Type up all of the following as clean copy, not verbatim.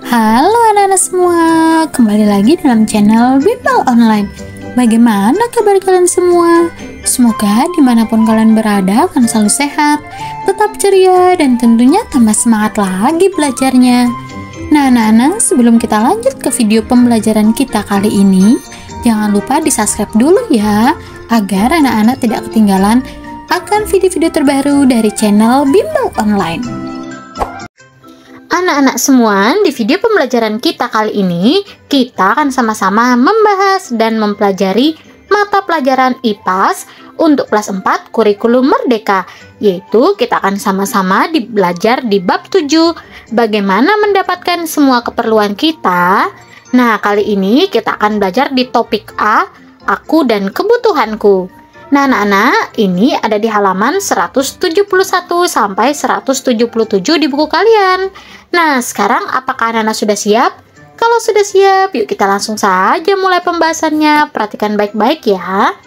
Halo anak-anak semua, kembali lagi dalam channel Bimbel Online. Bagaimana kabar kalian semua? Semoga dimanapun kalian berada akan selalu sehat, tetap ceria, dan tentunya tambah semangat lagi belajarnya. Nah anak-anak, sebelum kita lanjut ke video pembelajaran kita kali ini, jangan lupa di subscribe dulu ya, agar anak-anak tidak ketinggalan akan video-video terbaru dari channel Bimbel Online. Anak-anak semua, di video pembelajaran kita kali ini, kita akan sama-sama membahas dan mempelajari mata pelajaran IPAS untuk kelas 4 kurikulum merdeka, yaitu kita akan sama-sama belajar di bab 7, bagaimana mendapatkan semua keperluan kita. Nah, kali ini kita akan belajar di topik A, aku dan kebutuhanku. Nah anak-anak, ini ada di halaman 171 sampai 177 di buku kalian. Nah sekarang apakah anak-anak sudah siap? Kalau sudah siap, yuk kita langsung saja mulai pembahasannya. Perhatikan baik-baik ya.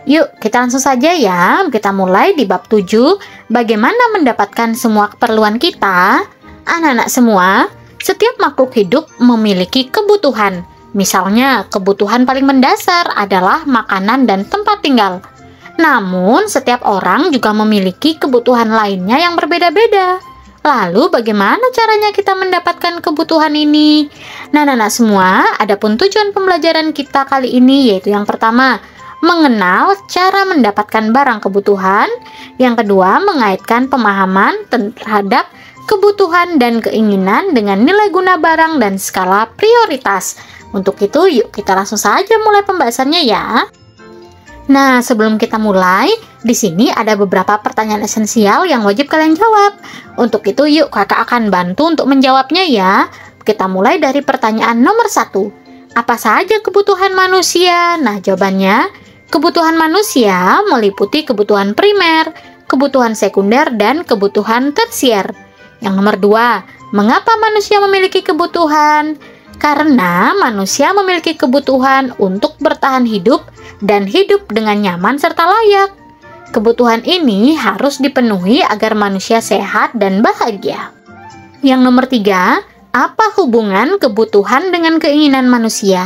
Yuk kita langsung saja ya. Kita mulai di bab 7, bagaimana mendapatkan semua keperluan kita. Anak-anak semua, setiap makhluk hidup memiliki kebutuhan. Misalnya, kebutuhan paling mendasar adalah makanan dan tempat tinggal. Namun, setiap orang juga memiliki kebutuhan lainnya yang berbeda-beda. Lalu, bagaimana caranya kita mendapatkan kebutuhan ini? Nah, anak-anak semua, adapun tujuan pembelajaran kita kali ini yaitu yang pertama, mengenal cara mendapatkan barang kebutuhan. Yang kedua, mengaitkan pemahaman terhadap kebutuhan dan keinginan dengan nilai guna barang dan skala prioritas. Untuk itu, yuk kita langsung saja mulai pembahasannya ya. Nah, sebelum kita mulai, di sini ada beberapa pertanyaan esensial yang wajib kalian jawab. Untuk itu, yuk kakak akan bantu untuk menjawabnya ya. Kita mulai dari pertanyaan nomor 1. Apa saja kebutuhan manusia? Nah, jawabannya, kebutuhan manusia meliputi kebutuhan primer, kebutuhan sekunder, dan kebutuhan tersier. Yang nomor 2, mengapa manusia memiliki kebutuhan? Karena manusia memiliki kebutuhan untuk bertahan hidup dan hidup dengan nyaman serta layak. Kebutuhan ini harus dipenuhi agar manusia sehat dan bahagia. Yang nomor 3, apa hubungan kebutuhan dengan keinginan manusia?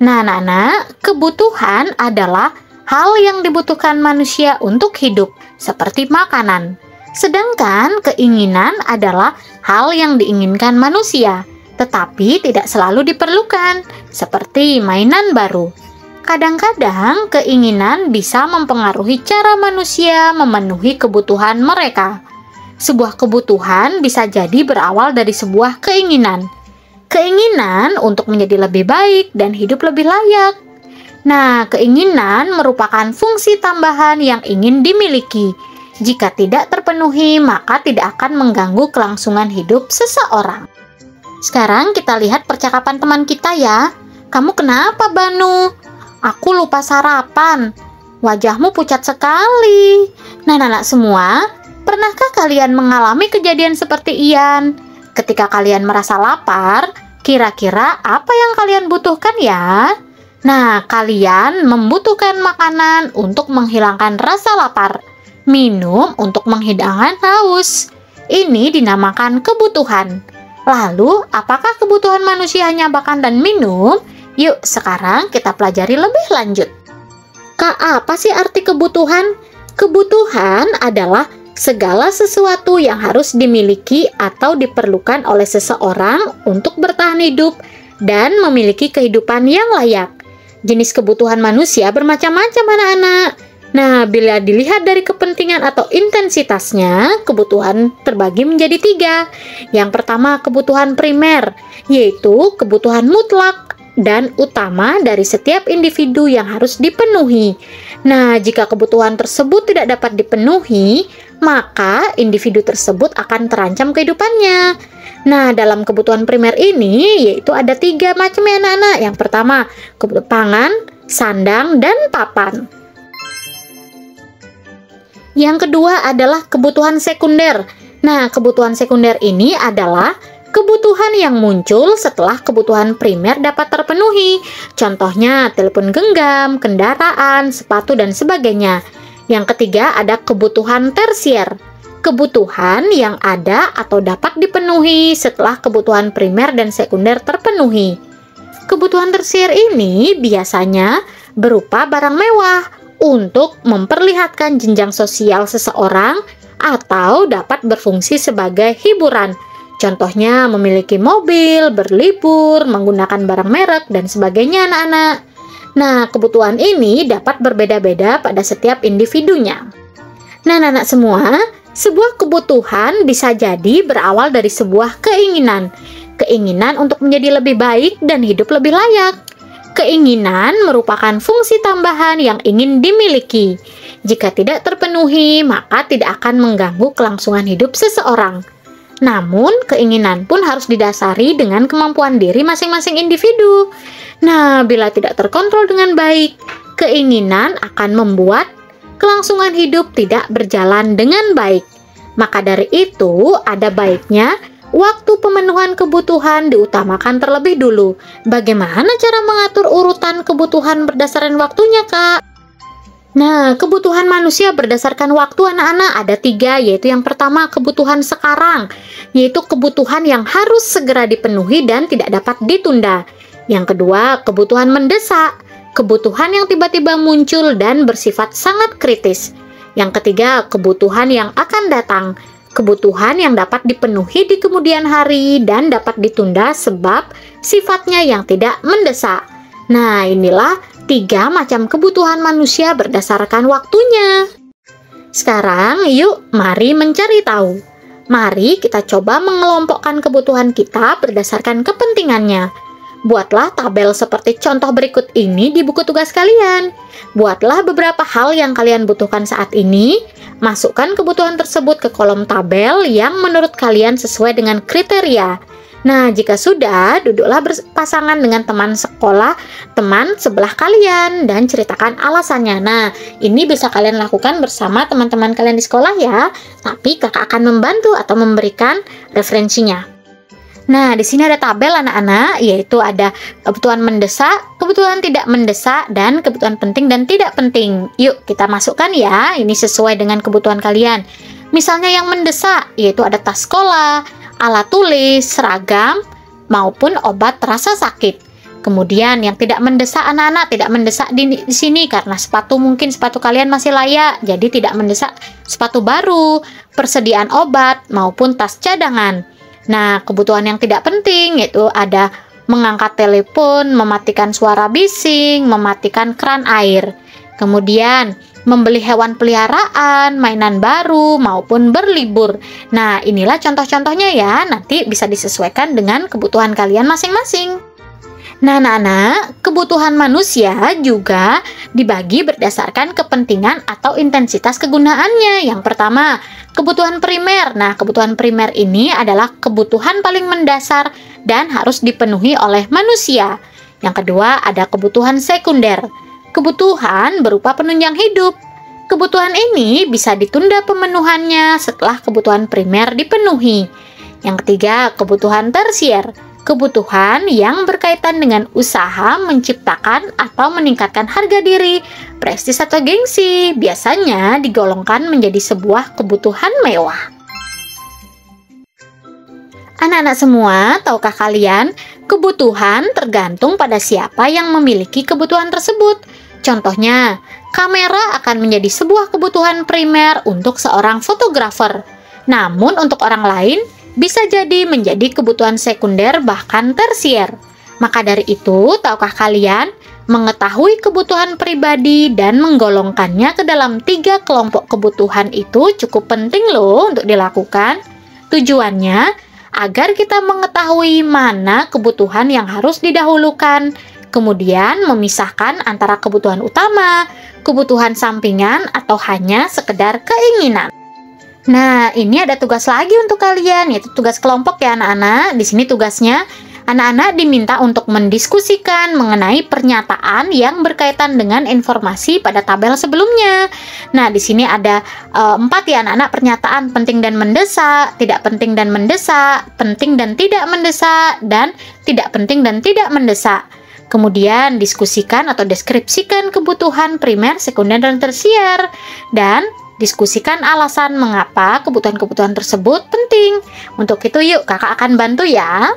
Nah, anak-anak, kebutuhan adalah hal yang dibutuhkan manusia untuk hidup, seperti makanan. Sedangkan keinginan adalah hal yang diinginkan manusia, tetapi tidak selalu diperlukan, seperti mainan baru. Kadang-kadang keinginan bisa mempengaruhi cara manusia memenuhi kebutuhan mereka. Sebuah kebutuhan bisa jadi berawal dari sebuah keinginan. Keinginan untuk menjadi lebih baik dan hidup lebih layak. Nah, keinginan merupakan fungsi tambahan yang ingin dimiliki. Jika tidak terpenuhi, maka tidak akan mengganggu kelangsungan hidup seseorang. Sekarang kita lihat percakapan teman kita ya. Kamu kenapa, Banu? Aku lupa sarapan. Wajahmu pucat sekali. Nah, anak-anak semua, pernahkah kalian mengalami kejadian seperti Ian? Ketika kalian merasa lapar, kira-kira apa yang kalian butuhkan ya? Nah, kalian membutuhkan makanan untuk menghilangkan rasa lapar, minum untuk menghilangkan haus. Ini dinamakan kebutuhan. Lalu, apakah kebutuhan manusia hanya makan dan minum? Yuk, sekarang kita pelajari lebih lanjut. Kak, apa sih arti kebutuhan? Kebutuhan adalah segala sesuatu yang harus dimiliki atau diperlukan oleh seseorang untuk bertahan hidup dan memiliki kehidupan yang layak. Jenis kebutuhan manusia bermacam-macam, anak-anak. Nah, bila dilihat dari kepentingan atau intensitasnya, kebutuhan terbagi menjadi 3. Yang pertama, kebutuhan primer, yaitu kebutuhan mutlak dan utama dari setiap individu yang harus dipenuhi. Nah, jika kebutuhan tersebut tidak dapat dipenuhi, maka individu tersebut akan terancam kehidupannya. Nah, dalam kebutuhan primer ini, yaitu ada 3 macam ya anak-anak. Yang pertama, kebutuhan pangan, sandang, dan papan. Yang kedua adalah kebutuhan sekunder. Nah, kebutuhan sekunder ini adalah kebutuhan yang muncul setelah kebutuhan primer dapat terpenuhi. Contohnya, telepon genggam, kendaraan, sepatu, dan sebagainya. Yang ketiga ada kebutuhan tersier. kebutuhan yang ada atau dapat dipenuhi setelah kebutuhan primer dan sekunder terpenuhi. Kebutuhan tersier ini biasanya berupa barang mewah untuk memperlihatkan jenjang sosial seseorang atau dapat berfungsi sebagai hiburan. Contohnya memiliki mobil, berlibur, menggunakan barang merek, dan sebagainya anak-anak. Nah, kebutuhan ini dapat berbeda-beda pada setiap individunya. Nah, anak-anak semua, sebuah kebutuhan bisa jadi berawal dari sebuah keinginan. Keinginan untuk menjadi lebih baik dan hidup lebih layak. Keinginan merupakan fungsi tambahan yang ingin dimiliki. Jika tidak terpenuhi, maka tidak akan mengganggu kelangsungan hidup seseorang. Namun, keinginan pun harus didasari dengan kemampuan diri masing-masing individu. Nah, bila tidak terkontrol dengan baik, keinginan akan membuat kelangsungan hidup tidak berjalan dengan baik. Maka dari itu, ada baiknya waktu pemenuhan kebutuhan diutamakan terlebih dulu. Bagaimana cara mengatur urutan kebutuhan berdasarkan waktunya, Kak? Nah, kebutuhan manusia berdasarkan waktu anak-anak ada 3, yaitu yang pertama kebutuhan sekarang, yaitu kebutuhan yang harus segera dipenuhi dan tidak dapat ditunda. Yang kedua, kebutuhan mendesak, kebutuhan yang tiba-tiba muncul dan bersifat sangat kritis. Yang ketiga, kebutuhan yang akan datang, kebutuhan yang dapat dipenuhi di kemudian hari dan dapat ditunda sebab sifatnya yang tidak mendesak. Nah, inilah 3 macam kebutuhan manusia berdasarkan waktunya. Sekarang, yuk mari mencari tahu. Mari kita coba mengelompokkan kebutuhan kita berdasarkan kepentingannya. Buatlah tabel seperti contoh berikut ini di buku tugas kalian. Buatlah beberapa hal yang kalian butuhkan saat ini. Masukkan kebutuhan tersebut ke kolom tabel yang menurut kalian sesuai dengan kriteria. Nah, jika sudah, duduklah berpasangan dengan teman sekolah, teman sebelah kalian, dan ceritakan alasannya. Nah, ini bisa kalian lakukan bersama teman-teman kalian di sekolah ya, tapi kakak akan membantu atau memberikan referensinya. Nah, di sini ada tabel anak-anak, yaitu ada kebutuhan mendesak, kebutuhan tidak mendesak, dan kebutuhan penting dan tidak penting. Yuk, kita masukkan ya, ini sesuai dengan kebutuhan kalian. Misalnya yang mendesak, yaitu ada tas sekolah, alat tulis, seragam, maupun obat terasa sakit. Kemudian yang tidak mendesak anak-anak, tidak mendesak di sini karena mungkin sepatu kalian masih layak, jadi tidak mendesak sepatu baru, persediaan obat, maupun tas cadangan. Nah, kebutuhan yang tidak penting yaitu ada mengangkat telepon, mematikan suara bising, mematikan keran air. Kemudian, membeli hewan peliharaan, mainan baru, maupun berlibur. Nah, inilah contoh-contohnya ya, nanti bisa disesuaikan dengan kebutuhan kalian masing-masing. Nah, anak-anak, kebutuhan manusia juga dibagi berdasarkan kepentingan atau intensitas kegunaannya. Yang pertama, kebutuhan primer. Nah, kebutuhan primer ini adalah kebutuhan paling mendasar dan harus dipenuhi oleh manusia. Yang kedua, ada kebutuhan sekunder. Kebutuhan berupa penunjang hidup. Kebutuhan ini bisa ditunda pemenuhannya setelah kebutuhan primer dipenuhi. Yang ketiga, kebutuhan tersier. Kebutuhan yang berkaitan dengan usaha menciptakan atau meningkatkan harga diri, prestis atau gengsi, biasanya digolongkan menjadi sebuah kebutuhan mewah. Anak-anak semua, tahukah kalian, kebutuhan tergantung pada siapa yang memiliki kebutuhan tersebut. Contohnya, kamera akan menjadi sebuah kebutuhan primer untuk seorang fotografer. Namun untuk orang lain, bisa jadi menjadi kebutuhan sekunder bahkan tersier. Maka dari itu, tahukah kalian, mengetahui kebutuhan pribadi dan menggolongkannya ke dalam 3 kelompok kebutuhan itu cukup penting loh untuk dilakukan. Tujuannya, agar kita mengetahui mana kebutuhan yang harus didahulukan, kemudian memisahkan antara kebutuhan utama, kebutuhan sampingan, atau hanya sekedar keinginan. Nah, ini ada tugas lagi untuk kalian, yaitu tugas kelompok ya anak-anak. Di sini tugasnya, anak-anak diminta untuk mendiskusikan mengenai pernyataan yang berkaitan dengan informasi pada tabel sebelumnya. Nah, di sini ada 4 ya anak-anak pernyataan penting dan mendesak, tidak penting dan mendesak, penting dan tidak mendesak, dan tidak penting dan tidak mendesak. Kemudian diskusikan atau deskripsikan kebutuhan primer, sekunder, dan tersier. Dan Diskusikan alasan mengapa kebutuhan-kebutuhan tersebut penting. Untuk itu yuk kakak akan bantu ya.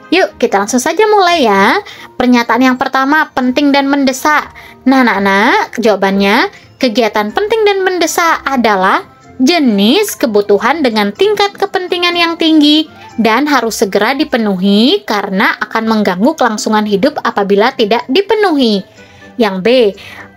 Yuk kita langsung saja mulai ya. Pernyataan yang pertama, penting dan mendesak. Nah anak-anak, jawabannya kegiatan penting dan mendesak adalah jenis kebutuhan dengan tingkat kepentingan yang tinggi dan harus segera dipenuhi karena akan mengganggu kelangsungan hidup apabila tidak dipenuhi. Yang B,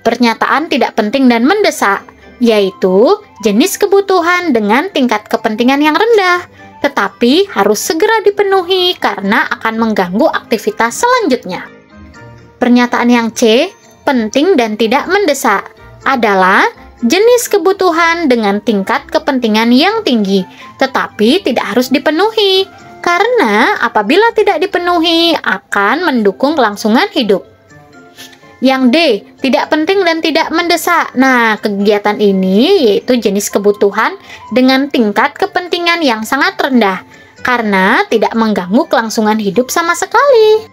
pernyataan tidak penting dan mendesak, yaitu jenis kebutuhan dengan tingkat kepentingan yang rendah, tetapi harus segera dipenuhi karena akan mengganggu aktivitas selanjutnya. Pernyataan yang C, penting dan tidak mendesak, adalah jenis kebutuhan dengan tingkat kepentingan yang tinggi, tetapi tidak harus dipenuhi, karena apabila tidak dipenuhi akan mendukung kelangsungan hidup. Yang D, tidak penting dan tidak mendesak. Nah, kegiatan ini yaitu jenis kebutuhan dengan tingkat kepentingan yang sangat rendah, karena tidak mengganggu kelangsungan hidup sama sekali.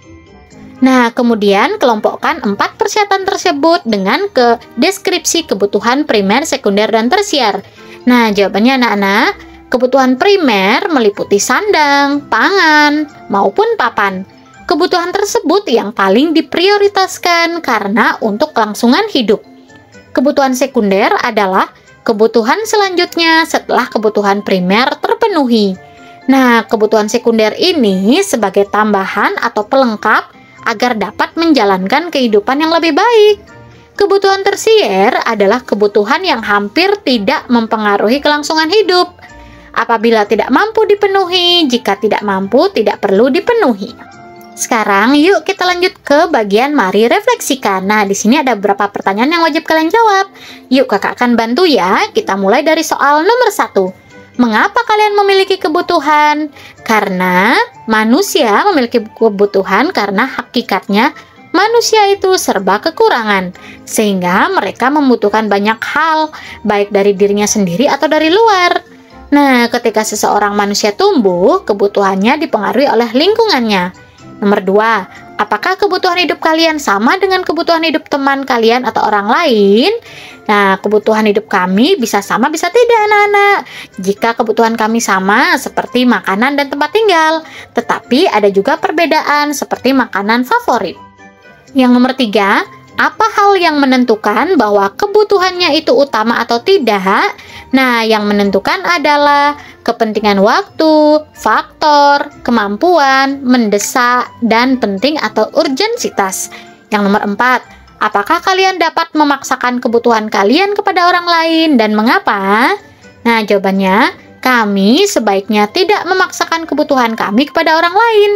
Nah, kemudian kelompokkan 4 persyaratan tersebut dengan deskripsi kebutuhan primer, sekunder, dan tersier. Nah, jawabannya anak-anak, kebutuhan primer meliputi sandang, pangan, maupun papan. Kebutuhan tersebut yang paling diprioritaskan karena untuk kelangsungan hidup. Kebutuhan sekunder adalah kebutuhan selanjutnya setelah kebutuhan primer terpenuhi. Nah, kebutuhan sekunder ini sebagai tambahan atau pelengkap agar dapat menjalankan kehidupan yang lebih baik. Kebutuhan tersier adalah kebutuhan yang hampir tidak mempengaruhi kelangsungan hidup. Apabila tidak mampu dipenuhi, jika tidak mampu, tidak perlu dipenuhi. Sekarang yuk kita lanjut ke bagian mari refleksikan. Nah, di sini ada beberapa pertanyaan yang wajib kalian jawab. Yuk kakak akan bantu ya. Kita mulai dari soal nomor 1. Mengapa kalian memiliki kebutuhan? Karena manusia memiliki kebutuhan karena hakikatnya manusia itu serba kekurangan, sehingga mereka membutuhkan banyak hal, baik dari dirinya sendiri atau dari luar. Nah, ketika seseorang manusia tumbuh, kebutuhannya dipengaruhi oleh lingkungannya. Nomor 2, apakah kebutuhan hidup kalian sama dengan kebutuhan hidup teman kalian atau orang lain? Nah, kebutuhan hidup kami bisa sama, bisa tidak anak-anak. Jika kebutuhan kami sama, seperti makanan dan tempat tinggal. Tetapi ada juga perbedaan, seperti makanan favorit. Yang nomor 3, apa hal yang menentukan bahwa kebutuhannya itu utama atau tidak? Nah, yang menentukan adalah kepentingan waktu, faktor, kemampuan, mendesak, dan penting atau urgensitas. Yang nomor 4, apakah kalian dapat memaksakan kebutuhan kalian kepada orang lain dan mengapa? Nah, jawabannya, kami sebaiknya tidak memaksakan kebutuhan kami kepada orang lain.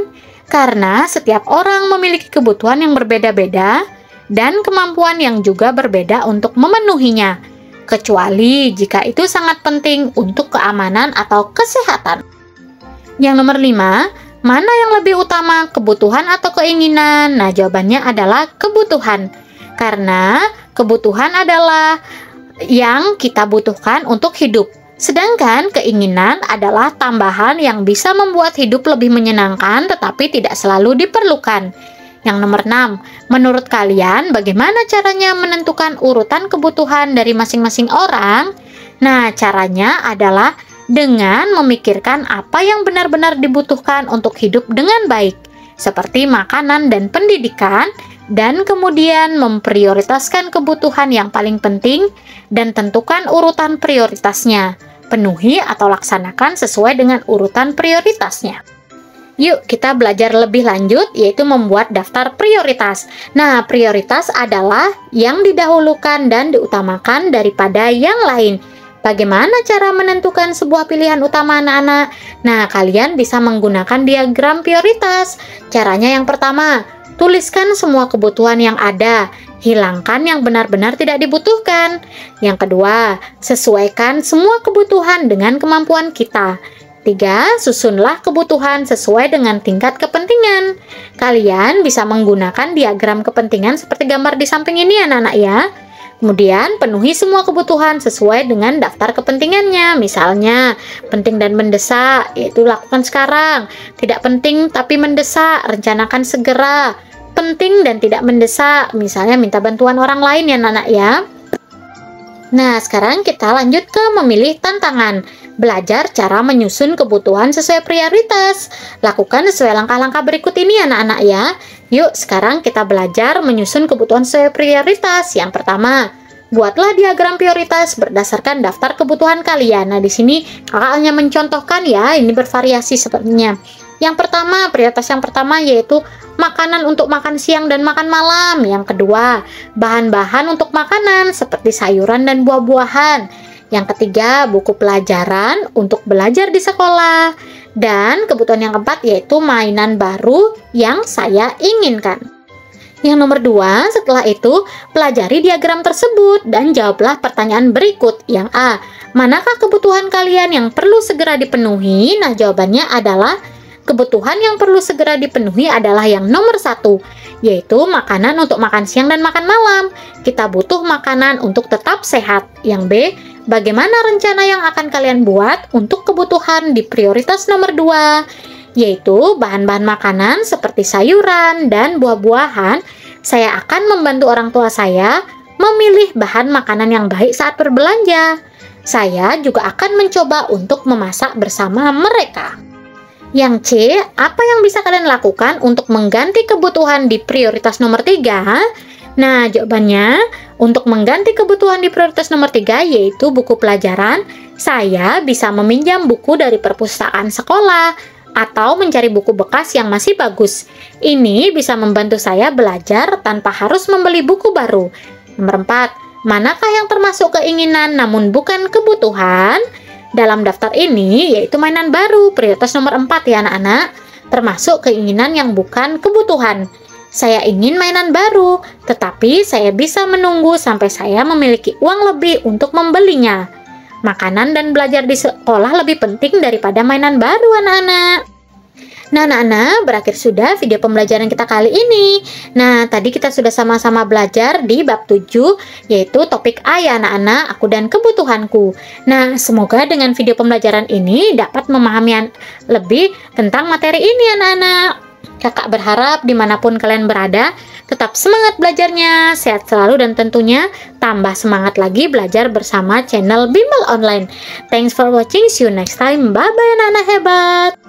Karena setiap orang memiliki kebutuhan yang berbeda-beda dan kemampuan yang juga berbeda untuk memenuhinya. Kecuali jika itu sangat penting untuk keamanan atau kesehatan. Yang nomor 5, mana yang lebih utama, kebutuhan atau keinginan? Nah, jawabannya adalah kebutuhan. Karena kebutuhan adalah yang kita butuhkan untuk hidup. Sedangkan keinginan adalah tambahan yang bisa membuat hidup lebih menyenangkan tetapi tidak selalu diperlukan. Yang nomor 6, menurut kalian bagaimana caranya menentukan urutan kebutuhan dari masing-masing orang? Nah, caranya adalah dengan memikirkan apa yang benar-benar dibutuhkan untuk hidup dengan baik, seperti makanan dan pendidikan, dan kemudian memprioritaskan kebutuhan yang paling penting dan tentukan urutan prioritasnya. Penuhi atau laksanakan sesuai dengan urutan prioritasnya. Yuk kita belajar lebih lanjut, yaitu membuat daftar prioritas. Nah, prioritas adalah yang didahulukan dan diutamakan daripada yang lain. Bagaimana cara menentukan sebuah pilihan utama anak-anak? Nah, kalian bisa menggunakan diagram prioritas. Caranya yang pertama, tuliskan semua kebutuhan yang ada. Hilangkan yang benar-benar tidak dibutuhkan. Yang kedua, sesuaikan semua kebutuhan dengan kemampuan kita. 3. Susunlah kebutuhan sesuai dengan tingkat kepentingan. Kalian bisa menggunakan diagram kepentingan seperti gambar di samping ini anak-anak ya. Kemudian penuhi semua kebutuhan sesuai dengan daftar kepentingannya. Misalnya, penting dan mendesak, yaitu lakukan sekarang. Tidak penting tapi mendesak, rencanakan segera. Penting dan tidak mendesak, misalnya minta bantuan orang lain ya anak-anak ya. Nah, sekarang kita lanjut ke memilih tantangan. Belajar cara menyusun kebutuhan sesuai prioritas. Lakukan sesuai langkah-langkah berikut ini anak-anak ya. Yuk, sekarang kita belajar menyusun kebutuhan sesuai prioritas. Yang pertama, buatlah diagram prioritas berdasarkan daftar kebutuhan kalian. Nah, di sini kakak hanya mencontohkan ya, ini bervariasi sepertinya. Yang pertama, prioritas yang pertama yaitu makanan untuk makan siang dan makan malam. Yang kedua, bahan-bahan untuk makanan seperti sayuran dan buah-buahan. Yang ketiga, buku pelajaran untuk belajar di sekolah. Dan kebutuhan yang keempat yaitu mainan baru yang saya inginkan. Yang nomor 2, setelah itu, pelajari diagram tersebut dan jawablah pertanyaan berikut. Yang A, manakah kebutuhan kalian yang perlu segera dipenuhi? Nah, jawabannya adalah kebutuhan yang perlu segera dipenuhi adalah yang nomor 1, yaitu makanan untuk makan siang dan makan malam. Kita butuh makanan untuk tetap sehat. Yang B, bagaimana rencana yang akan kalian buat untuk kebutuhan di prioritas nomor 2, yaitu bahan-bahan makanan seperti sayuran dan buah-buahan. Saya akan membantu orang tua saya memilih bahan makanan yang baik saat berbelanja. Saya juga akan mencoba untuk memasak bersama mereka. Yang C, apa yang bisa kalian lakukan untuk mengganti kebutuhan di prioritas nomor 3? Nah, jawabannya, untuk mengganti kebutuhan di prioritas nomor 3 yaitu buku pelajaran, saya bisa meminjam buku dari perpustakaan sekolah atau mencari buku bekas yang masih bagus. Ini bisa membantu saya belajar tanpa harus membeli buku baru. Nomor 4, manakah yang termasuk keinginan namun bukan kebutuhan? Dalam daftar ini yaitu mainan baru, prioritas nomor 4 ya anak-anak, termasuk keinginan yang bukan kebutuhan. Saya ingin mainan baru, tetapi saya bisa menunggu sampai saya memiliki uang lebih untuk membelinya. Makanan dan belajar di sekolah lebih penting daripada mainan baru anak-anak. Nah anak-anak, berakhir sudah video pembelajaran kita kali ini. Nah, tadi kita sudah sama-sama belajar di bab 7, yaitu topik A ya anak-anak, aku dan kebutuhanku. Nah, semoga dengan video pembelajaran ini dapat memahami lebih tentang materi ini anak-anak. Kakak berharap dimanapun kalian berada, tetap semangat belajarnya, sehat selalu dan tentunya tambah semangat lagi belajar bersama channel Bimbel Online. Thanks for watching, see you next time, bye-bye anak-anak hebat.